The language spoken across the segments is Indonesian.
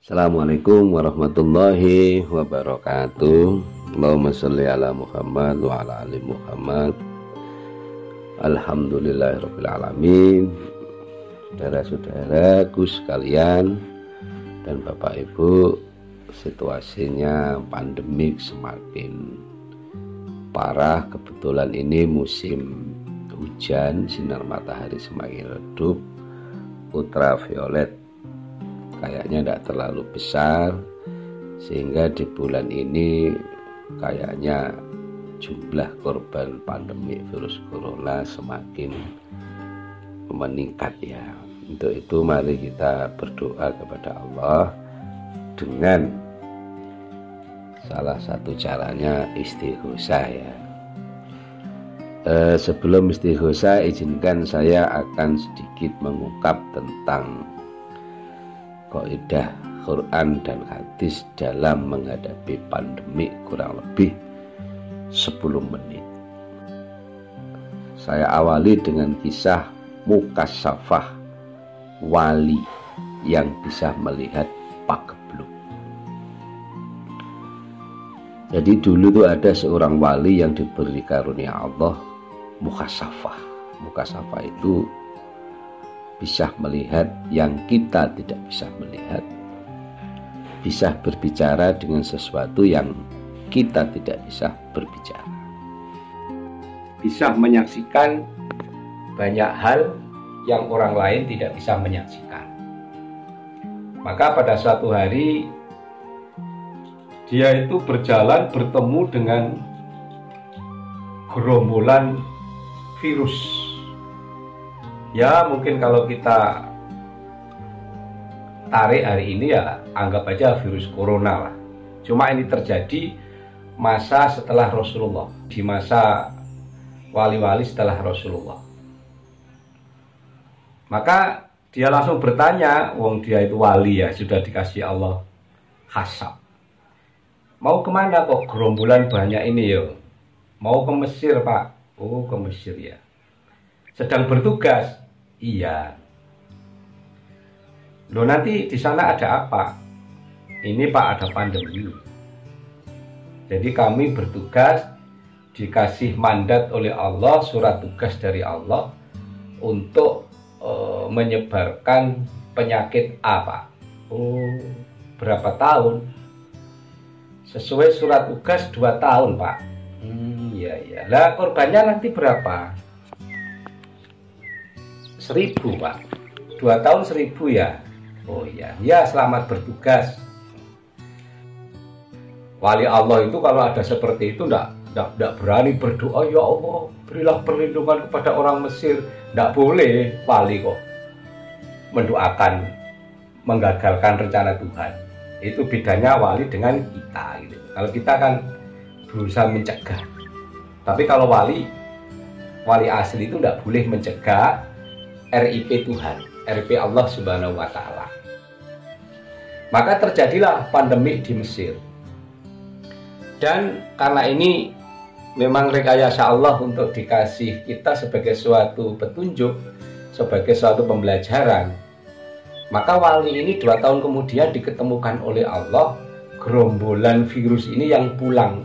Assalamualaikum warahmatullahi wabarakatuh. Allahumma sholli ala Muhammad wa ala ali Muhammad. Alhamdulillahirabbil alamin. Saudara-saudaraku sekalian dan Bapak Ibu, situasinya pandemik semakin parah. Kebetulan ini musim hujan, sinar matahari semakin redup, ultraviolet kayaknya tidak terlalu besar, sehingga di bulan ini kayaknya jumlah korban pandemi virus corona semakin meningkat ya. Untuk itu mari kita berdoa kepada Allah dengan salah satu caranya istighosah ya. Sebelum istighosah, izinkan saya akan sedikit mengungkap tentang kaidah Quran dan hadis dalam menghadapi pandemi kurang lebih 10 menit. Saya awali dengan kisah mukasyafah wali yang bisa melihat pagebluk. Jadi dulu tuh ada seorang wali yang diberi karunia Allah mukasyafah. Mukasyafah itu bisa melihat yang kita tidak bisa melihat, bisa berbicara dengan sesuatu yang kita tidak bisa berbicara, bisa menyaksikan banyak hal yang orang lain tidak bisa menyaksikan. Maka pada suatu hari dia itu berjalan bertemu dengan gerombolan virus. Ya mungkin kalau kita tarik hari ini ya anggap aja virus corona lah. Cuma ini terjadi masa setelah Rasulullah, di masa wali-wali setelah Rasulullah. Maka dia langsung bertanya, wong dia itu wali ya, sudah dikasih Allah hasab. Mau kemana kok gerombolan banyak ini yo? Mau ke Mesir Pak? Oh ke Mesir ya. Sedang bertugas? Iya. Loh nanti di sana ada apa? Ini Pak ada pandemi. Jadi kami bertugas, dikasih mandat oleh Allah, surat tugas dari Allah untuk menyebarkan penyakit apa? Oh berapa tahun? Sesuai surat tugas 2 tahun Pak. Iya. Lah korbannya nanti berapa? 1000 Pak. 2 tahun 1000 ya. Oh iya. Ya selamat bertugas. Wali Allah itu kalau ada seperti itu enggak berani berdoa, ya Allah berilah perlindungan kepada orang Mesir. Enggak boleh wali kok mendoakan menggagalkan rencana Tuhan. Itu bedanya wali dengan kita gitu. Kalau kita kan berusaha mencegah. Tapi kalau wali asli itu enggak boleh mencegah RIP Tuhan, RIP Allah Subhanahu wa Ta'ala. Maka terjadilah pandemi di Mesir. Dan karena ini memang rekayasa Allah untuk dikasih kita sebagai suatu petunjuk, sebagai suatu pembelajaran. Maka wali ini 2 tahun kemudian diketemukan oleh Allah gerombolan virus ini yang pulang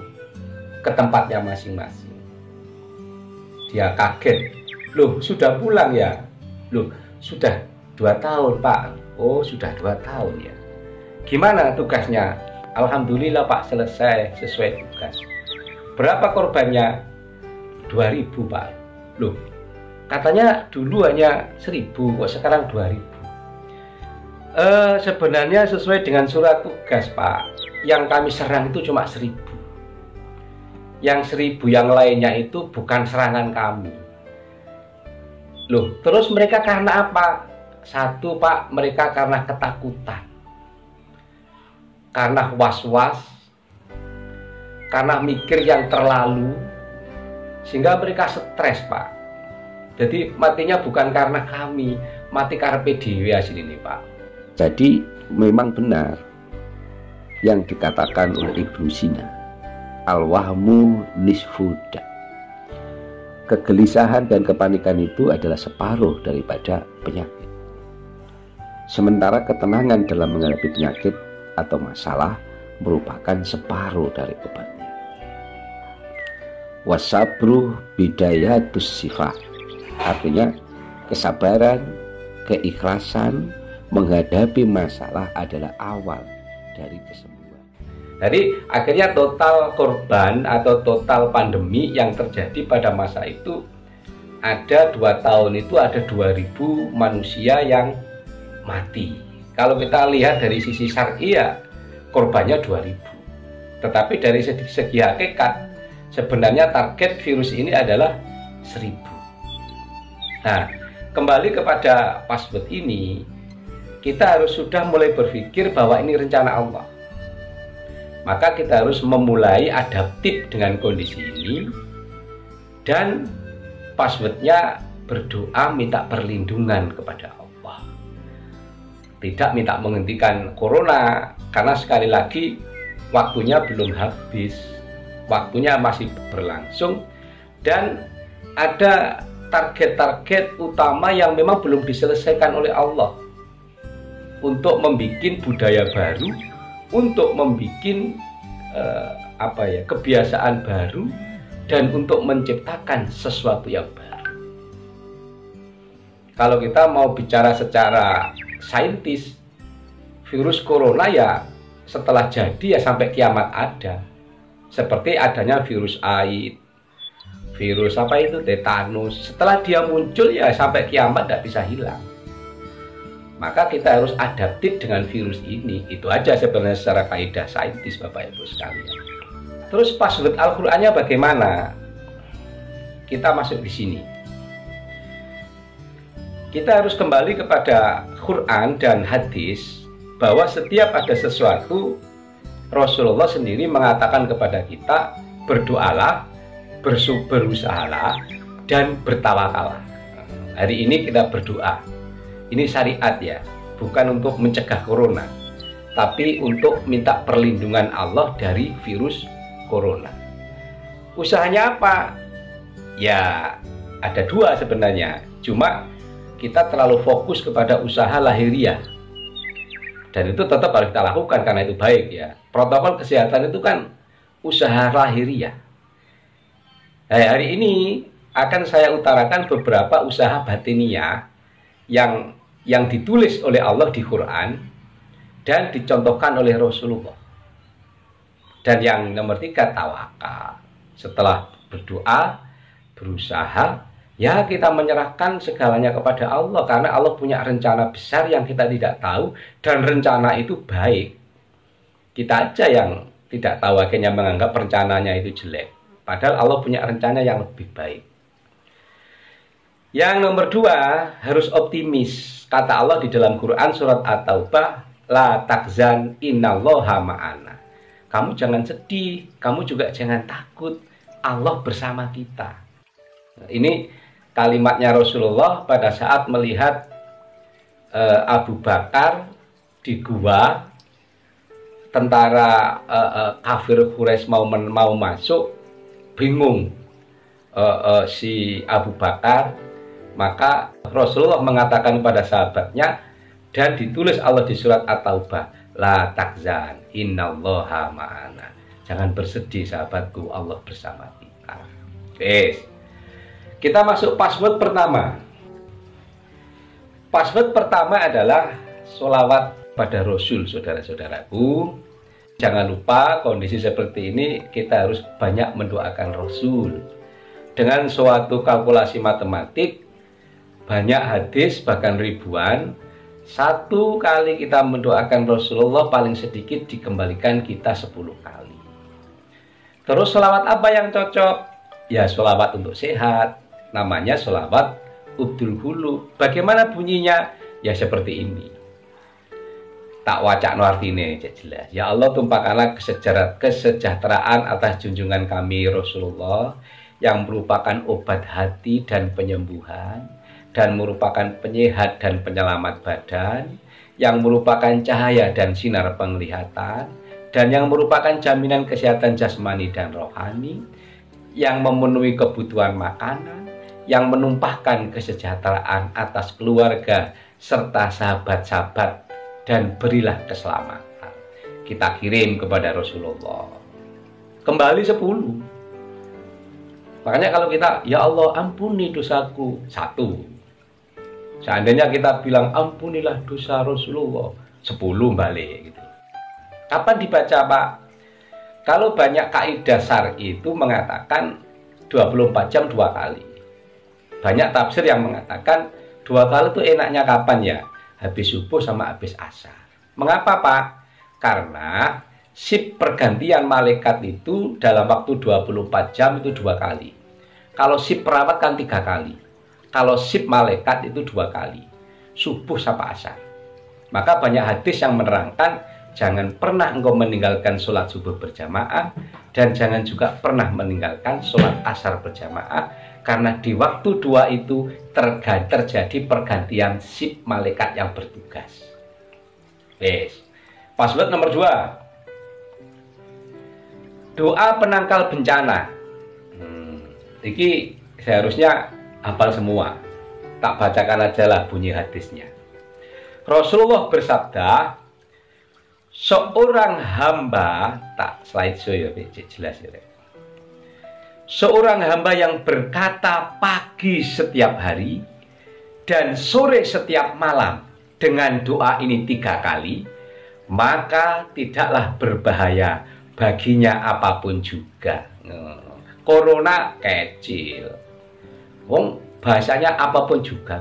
ke tempatnya masing-masing. Dia kaget, loh sudah pulang ya? Loh sudah 2 tahun Pak. Oh sudah 2 tahun ya. Gimana tugasnya? Alhamdulillah Pak selesai sesuai tugas. Berapa korbannya? 2000 Pak. Loh katanya dulu hanya 1000 kok sekarang 2000. Sebenarnya sesuai dengan surat tugas Pak, yang kami serang itu cuma 1000. Yang 1000 yang lainnya itu bukan serangan kami. Loh, terus mereka karena apa? Satu Pak, mereka karena ketakutan, karena was-was, karena mikir yang terlalu, sehingga mereka stres Pak. Jadi matinya bukan karena kami, mati karepe dhewe asli ini Pak. Jadi memang benar yang dikatakan oleh Ibnu Sina, al-wahmu nisfuda. Kegelisahan dan kepanikan itu adalah separuh daripada penyakit. Sementara ketenangan dalam menghadapi penyakit atau masalah merupakan separuh dari obatnya. Wasabru bidayatus sifat, artinya kesabaran, keikhlasan menghadapi masalah adalah awal dari kesembuhan. Jadi akhirnya total korban atau total pandemi yang terjadi pada masa itu ada 2 tahun itu ada 2000 manusia yang mati. Kalau kita lihat dari sisi syar'i ya korbannya 2000. Tetapi dari segi hakikat sebenarnya target virus ini adalah 1000. Nah, kembali kepada password ini, kita harus sudah mulai berpikir bahwa ini rencana Allah. Maka kita harus memulai adaptif dengan kondisi ini, dan passwordnya berdoa minta perlindungan kepada Allah. Tidak minta menghentikan corona, karena sekali lagi waktunya belum habis, waktunya masih berlangsung, dan ada target-target utama yang memang belum diselesaikan oleh Allah untuk membuat budaya baru, untuk membuat kebiasaan baru, dan untuk menciptakan sesuatu yang baru. Kalau kita mau bicara secara saintis, virus corona ya setelah jadi ya sampai kiamat ada. Seperti adanya virus AIDS, virus tetanus, setelah dia muncul ya sampai kiamat tidak bisa hilang. Maka kita harus adaptif dengan virus ini. Itu aja sebenarnya secara kaidah saintis, Bapak Ibu sekalian. Terus password Al-Qur'annya bagaimana? Kita masuk di sini. Kita harus kembali kepada Quran dan hadis, bahwa setiap ada sesuatu, Rasulullah sendiri mengatakan kepada kita, berdoalah, berusahalah, dan bertawakallah. Hari ini kita berdoa. Ini syariat ya, bukan untuk mencegah corona, tapi untuk minta perlindungan Allah dari virus corona. Usahanya apa? Ya ada 2 sebenarnya, cuma kita terlalu fokus kepada usaha lahiriah. Dan itu tetap harus kita lakukan karena itu baik ya. Protokol kesehatan itu kan usaha lahiriah. Nah, hari ini akan saya utarakan beberapa usaha batiniah yang ditulis oleh Allah di Quran dan dicontohkan oleh Rasulullah. Dan yang nomor 3, tawakal. Setelah berdoa, berusaha, ya kita menyerahkan segalanya kepada Allah, karena Allah punya rencana besar yang kita tidak tahu, dan rencana itu baik. Kita aja yang tidak tahu, akhirnya menganggap rencananya itu jelek, padahal Allah punya rencana yang lebih baik. Yang nomor 2, harus optimis. Kata Allah di dalam Quran surat At-Taubah, la takzan innallaha ma'ana. Kamu jangan sedih, kamu juga jangan takut, Allah bersama kita. Ini kalimatnya Rasulullah pada saat melihat Abu Bakar di gua, tentara kafir Quraisy mau masuk, bingung si Abu Bakar, maka Rasulullah mengatakan pada sahabatnya, dan ditulis Allah di surat At-Taubah, la takzan innallaha ma'ana. Jangan bersedih sahabatku, Allah bersama kita. Oke. Kita masuk password pertama. Password pertama adalah sholawat pada Rasul, saudara-saudaraku. Jangan lupa kondisi seperti ini kita harus banyak mendoakan Rasul. Dengan suatu kalkulasi matematik, banyak hadis bahkan ribuan, 1 kali kita mendoakan Rasulullah paling sedikit dikembalikan kita 10 kali. Terus sholawat apa yang cocok? Ya sholawat untuk sehat, namanya sholawat Ubdul Hulu. Bagaimana bunyinya? Ya seperti ini. Tak wacakno artine jelas. Ya Allah, tumpahkanlah kesejahteraan atas junjungan kami Rasulullah, yang merupakan obat hati dan penyembuhan, dan merupakan penyehat dan penyelamat badan, yang merupakan cahaya dan sinar penglihatan, dan yang merupakan jaminan kesehatan jasmani dan rohani, yang memenuhi kebutuhan makanan, yang menumpahkan kesejahteraan atas keluarga serta sahabat-sahabat, dan berilah keselamatan. kita kirim kepada Rasulullah. Kembali 10. Makanya kalau kita, ya Allah ampuni dosaku, 1. Seandainya kita bilang ampunilah dosa Rasulullah, 10 balik gitu. Kapan dibaca, Pak? Kalau banyak kaidah syar'i itu mengatakan 24 jam 2 kali. Banyak tafsir yang mengatakan 2 kali itu enaknya kapan ya? Habis subuh sama habis asar. Mengapa, Pak? Karena sip pergantian malaikat itu dalam waktu 24 jam itu 2 kali. Kalau sip perawat kan 3 kali. Kalau sip malaikat itu 2 kali. Subuh sama asar. Maka banyak hadis yang menerangkan jangan pernah engkau meninggalkan sholat subuh berjamaah dan jangan juga pernah meninggalkan sholat asar berjamaah. Karena di waktu 2 itu terjadi pergantian sip malaikat yang bertugas. Yes. Password nomor 2. Doa penangkal bencana. Ini seharusnya hafal semua. Tak bacakan aja lah bunyi hadisnya. Rasulullah bersabda, seorang hamba, tak slideshow ya, jelas ya. Seorang hamba yang berkata pagi setiap hari dan sore setiap malam dengan doa ini 3 kali, maka tidaklah berbahaya baginya apapun juga. Corona kecil. Wong bahasanya apapun juga.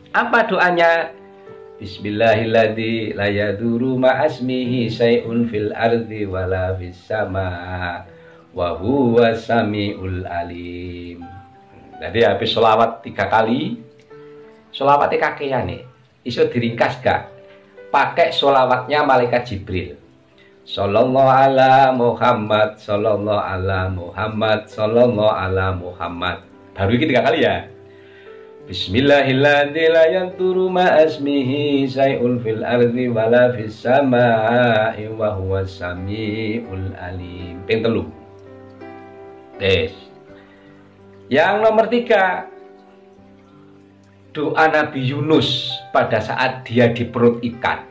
Apa doanya? Bismillahilladzi la yadurru ma'asmihi syai'un fil ardi wala fis sama' wa huwa samiul alim. Jadi habis sholawat 3 kali, sholawatnya kakean nih, iso diringkas gak? Pakai sholawatnya malaikat Jibril. Sallallahu ala Muhammad, sallallahu ala Muhammad, sallallahu ala Muhammad. Baru ini 3 kali ya. Bismillahilladzi la yadurru ma'asmihi syai'un fil ardi wala fis sama'i wa huwa samiul alim. Ping 3. Yang nomor 3, doa Nabi Yunus pada saat dia di perut ikan.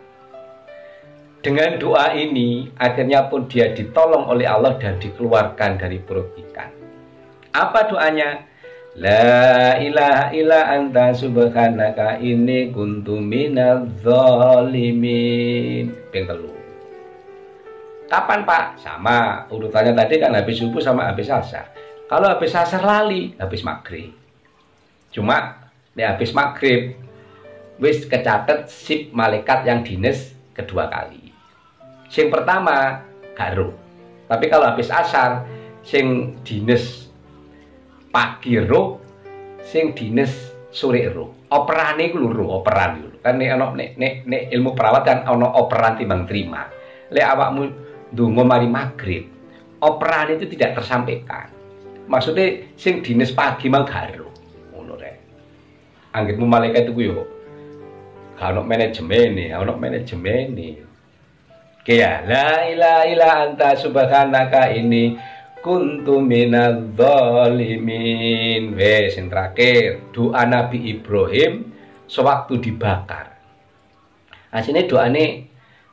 Dengan doa ini akhirnya pun dia ditolong oleh Allah dan dikeluarkan dari perut ikan. Apa doanya? La ilaha illa anta subhanaka inni kuntu minadz zalimin. Ping 3. Kapan, Pak? Sama urutannya tadi kan habis subuh sama habis asar. Kalau habis asar lali, habis maghrib. Cuma habis maghrib wis kecatet sip malaikat yang dinas kedua kali. Sing pertama gak ro. Tapi kalau habis asar sing dinas pagi ro, sing dinas sore ro. Operane iku lho ro, operan iku. Kan nek ilmu perawat kan ana operan timbang terima. Lek awakmu ndonga mari maghrib, operan itu tidak tersampaikan. Maksudnya sing dinas pagi mang garo. Ngono rek. Anggitmu malaikat itu yo gak ono manajemen, ono manajemen. Oke ya, la ilaha illa anta subhanaka ini kuntu minadz zalimin. Wes yang terakhir, doa Nabi Ibrahim sewaktu dibakar. Asline doane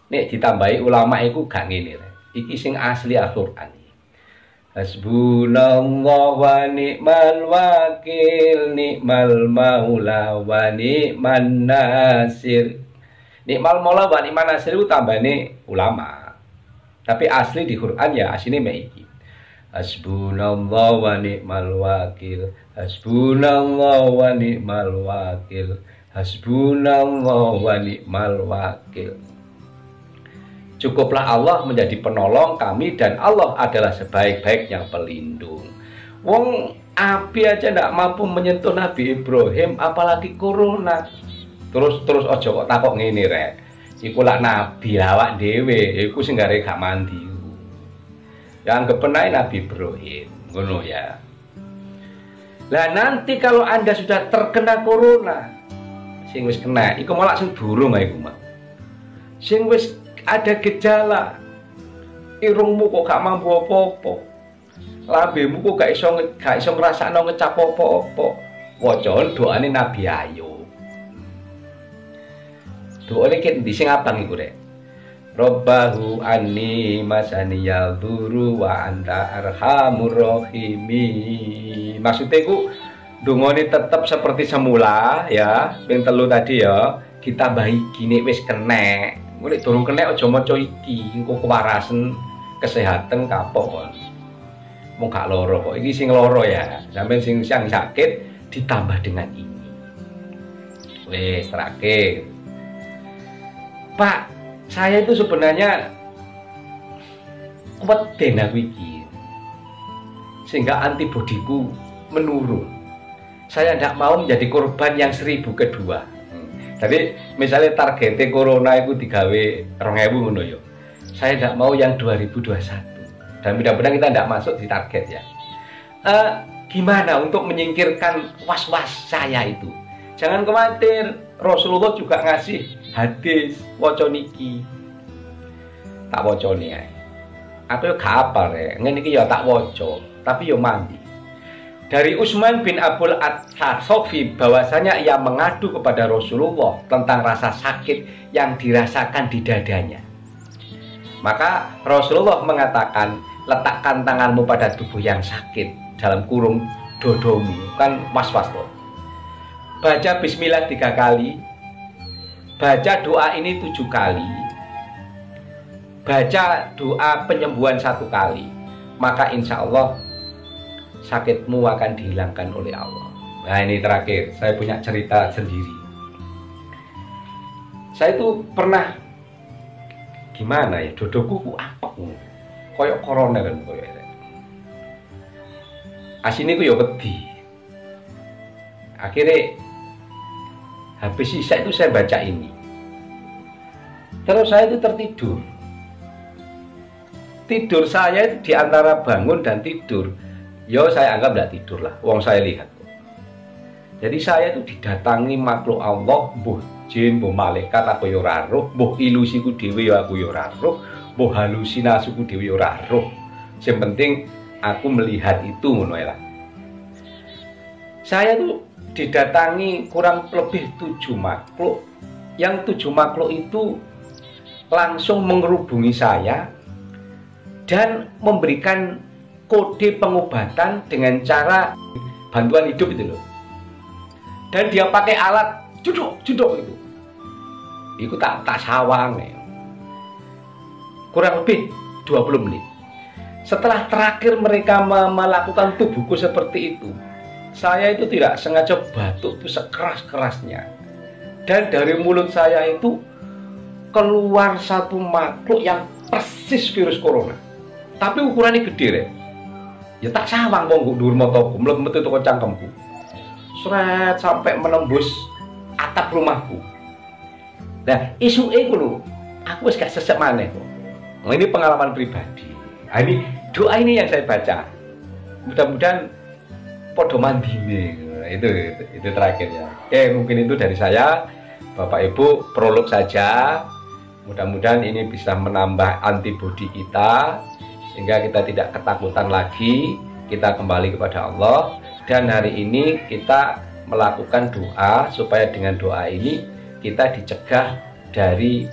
nek ditambahi ulama iku gak ngene. Iki sing asli Al-Qur'an. Hasbunallahu wa ni'mal wakil, ni'mal maula wa ni'man nasir. Ni'mal maula wa ni'man nasir itu tambahane ulama. Tapi asli di Quran ya asline mek iki. Hasbunallahu wa ni'mal wakil, hasbunallahu wa ni'mal wakil, hasbunallahu wa ni'mal wakil. Cukuplah Allah menjadi penolong kami dan Allah adalah sebaik-baiknya pelindung. Wong api aja ndak mampu menyentuh Nabi Ibrahim, apalagi corona. Terus ojo kok takok ngene rek. Iku lak nabi awak dhewe, iku sing gare gak mandi. Yang kepenae Nabi Ibrahim, ngono ya. Lah nanti kalau Anda sudah terkena corona, sing wis kena, iku malah sing durung ae iku mah. Sing wis ada gejala, irungmu kok gak mampu apa-apa, lambemu kok gak iso ngrasakno ngecap apa-apa. Waca doane Nabi Ayub. Doane ki endi sing abang iku rek? Robbahu anni masaniyal duru wa anta arhamur rahimi. Maksudnya ku dungane tetep seperti semula ya. Ping 3 tadi ya, kita baiki nek wis kenek. Nek durung kenek aja maca iki, engko kewarasen kesehatan kapok kon. Mung gak loro kok. Iki sing loro ya. Sampai sing sakit ditambah dengan ini. Wis terakhir. Pak, saya itu sebenarnya wedi aku iki. Sehingga antibodiku menurun. Saya tidak mau menjadi korban yang 1000 kedua. Jadi misalnya targetnya corona itu digawe 2000 ngono yo. Saya tidak mau yang 2021. Dan mudah-mudahan kita tidak masuk di target ya. Gimana untuk menyingkirkan was-was saya itu? Jangan khawatir, Rasulullah juga ngasih hadis waca niki. Tak waca nih ya. Aku yo gak apal ya. Ngene iki ya tak waca, tapi yo mandi. Dari Utsman bin Abdul As-Sofi bahwasanya ia mengadu kepada Rasulullah tentang rasa sakit yang dirasakan di dadanya. Maka Rasulullah mengatakan, letakkan tanganmu pada tubuh yang sakit, dalam kurung dodomu, kan was-was loh. Baca bismillah 3 kali, baca doa ini 7 kali, baca doa penyembuhan 1 kali, maka insya Allah sakitmu akan dihilangkan oleh Allah. Nah ini terakhir, saya punya cerita sendiri. Saya itu pernah gimana ya, dodoku ku apek koyok corona kan koyok. Asine ku ya wedi. Akhirnya habis sisa itu saya baca ini. Terus saya itu tertidur. Tidur saya itu di antara bangun dan tidur. Yo saya anggap tidak tidur lah, wong saya lihat. Jadi saya itu didatangi makhluk Allah, mbuh jin, mbuh malaikat aku yo ora roh, mbuh ilusiku dhewe yo aku yo ora roh, mbuh halusinasiku dhewe yo ora roh. Yang penting aku melihat itu ngono lah. Saya tuh didatangi kurang lebih 7 makhluk. Yang 7 makhluk itu langsung mengerubungi saya dan memberikan kode pengobatan dengan cara bantuan hidup itu loh. Dan dia pakai alat juduk itu. Itu tak sawang ya. Kurang lebih 20 menit. Setelah terakhir mereka melakukan tubuhku seperti itu, saya itu tidak sengaja batuk itu sekeras-kerasnya. Dan dari mulut saya itu keluar satu makhluk yang persis virus corona. Tapi ukurannya gede deh. Ya tak sawang wong dhuwur mataku, mlebu-metu teko cangkemku. Sret sampai menembus atap rumahku. Nah, isuke ku lho, aku wis gak sesek maneh kok. Nah, ini pengalaman pribadi. Nah, ini doa ini yang saya baca. Mudah-mudahan podo mandine. Itu terakhir ya. Oke, mungkin itu dari saya. Bapak Ibu, prolog saja. Mudah-mudahan ini bisa menambah antibodi kita sehingga kita tidak ketakutan lagi, kita kembali kepada Allah. Dan hari ini kita melakukan doa supaya dengan doa ini kita dicegah dari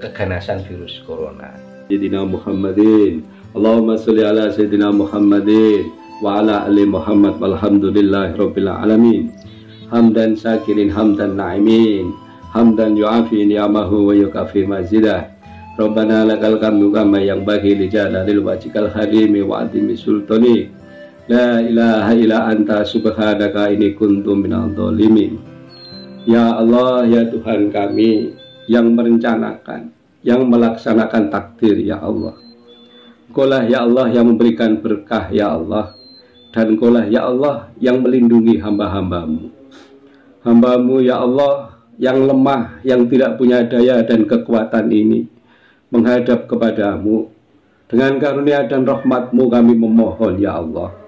keganasan virus corona. Sayyidina Muhammadin, Allahumma sholli ala Sayyidina Muhammadin wa ala ali Muhammad walhamdulillahi rabbil alamin. Hamdan syakirin hamdan na'imin, hamdan yu'afi ni'amahu wa yukafi mazidah. Rabbana lakal hamdu kama yang bagi li jalalil wajhikal harimi wa adimi sultani. La ilaha illa anta subhanaka inni kuntu minadh dhalimin. Ya Allah, ya Tuhan kami yang merencanakan, yang melaksanakan takdir ya Allah. Engkaulah ya Allah yang memberikan berkah ya Allah. Dan Engkaulah ya Allah yang melindungi hamba-hambamu. Hambamu ya Allah yang lemah, yang tidak punya daya dan kekuatan ini menghadap kepadamu. Dengan karunia dan rahmat-Mu kami memohon ya Allah.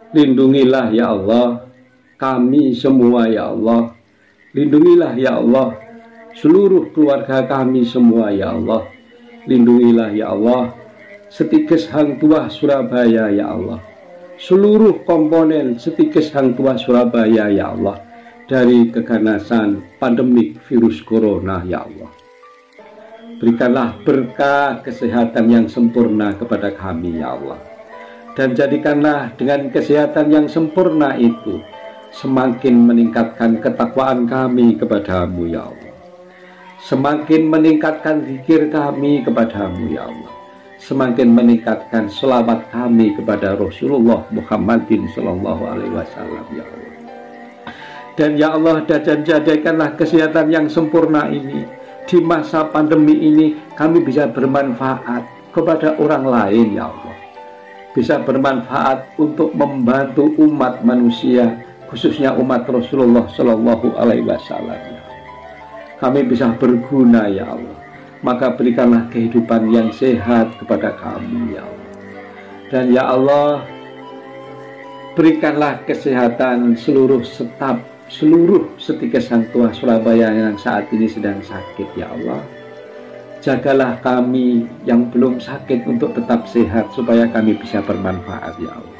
Lindungilah ya Allah kami semua ya Allah. Lindungilah ya Allah seluruh keluarga kami semua ya Allah. Lindungilah ya Allah Setikes Hang Tuah Surabaya ya Allah. Seluruh komponen Setikes Hang Tuah Surabaya ya Allah dari keganasan pandemik virus corona ya Allah. Berikanlah berkah kesehatan yang sempurna kepada kami ya Allah. Dan jadikanlah dengan kesehatan yang sempurna itu semakin meningkatkan ketakwaan kami kepadamu ya Allah. Semakin meningkatkan zikir kami kepadamu ya Allah. Semakin meningkatkan selawat kami kepada Rasulullah Muhammadin sallallahu alaihi wasallam ya Allah. Dan ya Allah, dan jadikanlah kesehatan yang sempurna ini di masa pandemi ini kami bisa bermanfaat kepada orang lain ya Allah. Bisa bermanfaat untuk membantu umat manusia, khususnya umat Rasulullah sallallahu alaihi wasallam ya. Kami bisa berguna ya Allah. Maka berikanlah kehidupan yang sehat kepada kami ya Allah. Dan ya Allah, berikanlah kesehatan seluruh staf, seluruh Setikes Hang Tuah Surabaya yang saat ini sedang sakit ya Allah. Jagalah kami yang belum sakit untuk tetap sehat supaya kami bisa bermanfaat ya Allah.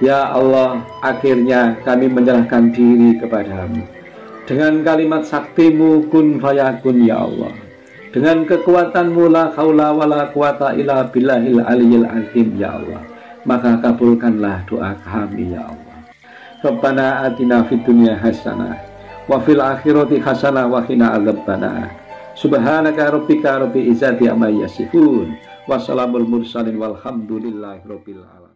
Ya Allah, akhirnya kami menyerahkan diri kepadamu dengan kalimat saktimu kun fayakun ya Allah. Dengan kekuatanmu la haula wala quwata illa billahil aliyil azim ya Allah. Maka kabulkanlah doa kami ya Allah. Rabbana atina fid dunya hasanah wa fil akhirati hasanah wa qina adzabannar. Subhanaka rabbika rabbil izzati amma yasifun wa salamul mursalin walhamdulillahi rabbil alamin.